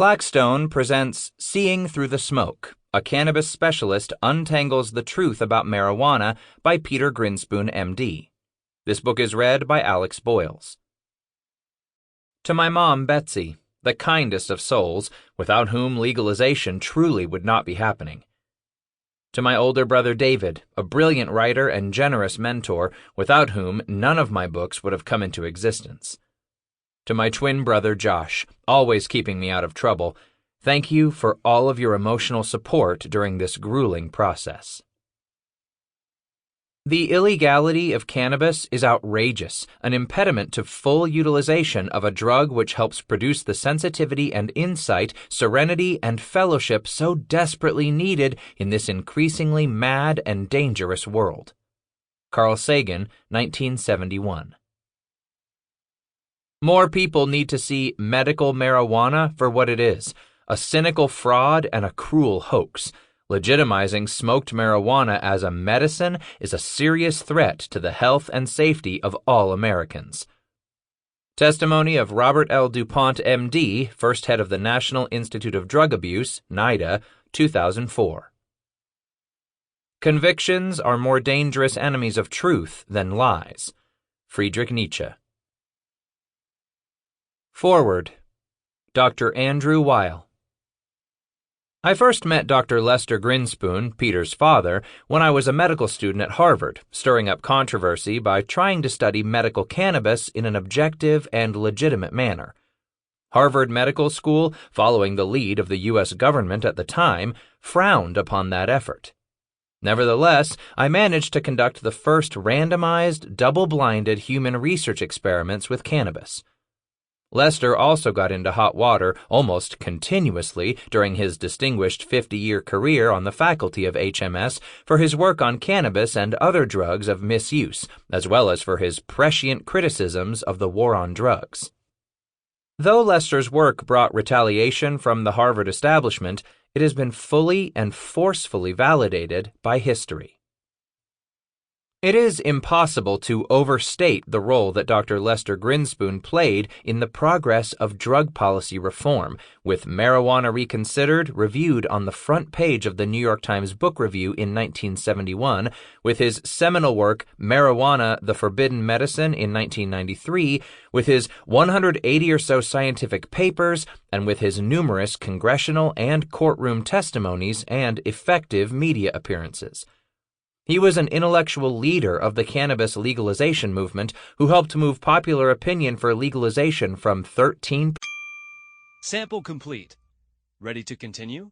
Blackstone presents Seeing Through the Smoke. A cannabis specialist untangles the truth about marijuana by Peter Grinspoon, MD. This book is read by Alex Boyles. To my mom, Betsy, the kindest of souls, without whom legalization truly would not be happening. To my older brother David, a brilliant writer and generous mentor, without whom none of my books would have come into existence. To my twin brother Josh, always keeping me out of trouble, thank you for all of your emotional support during this grueling process. The illegality of cannabis is outrageous, an impediment to full utilization of a drug which helps produce the sensitivity and insight, serenity and fellowship so desperately needed in this increasingly mad and dangerous world. Carl Sagan, 1971. More people need to see medical marijuana for what it is, a cynical fraud and a cruel hoax. Legitimizing smoked marijuana as a medicine is a serious threat to the health and safety of all Americans. Testimony of Robert L. DuPont, MD, first head of the National Institute of Drug Abuse, NIDA, 2004. Convictions are more dangerous enemies of truth than lies. Friedrich Nietzsche. Forward. Dr. Andrew Weil. I first met Dr. Lester Grinspoon, Peter's father, when I was a medical student at Harvard, stirring up controversy by trying to study medical cannabis in an objective and legitimate manner. Harvard Medical School, following the lead of the U.S. government at the time, frowned upon that effort. Nevertheless, I managed to conduct the first randomized, double-blinded human research experiments with cannabis. Lester also got into hot water almost continuously during his distinguished 50-year career on the faculty of HMS for his work on cannabis and other drugs of misuse, as well as for his prescient criticisms of the war on drugs. Though Lester's work brought retaliation from the Harvard establishment, it has been fully and forcefully validated by history. It is impossible to overstate the role that Dr. Lester Grinspoon played in the progress of drug policy reform, with Marijuana Reconsidered reviewed on the front page of the New York Times Book Review in 1971, with his seminal work Marijuana, the Forbidden Medicine in 1993, with his 180 or so scientific papers, and with his numerous congressional and courtroom testimonies and effective media appearances. He was an intellectual leader of the cannabis legalization movement who helped move popular opinion for legalization from 13%. Sample complete. Ready to continue?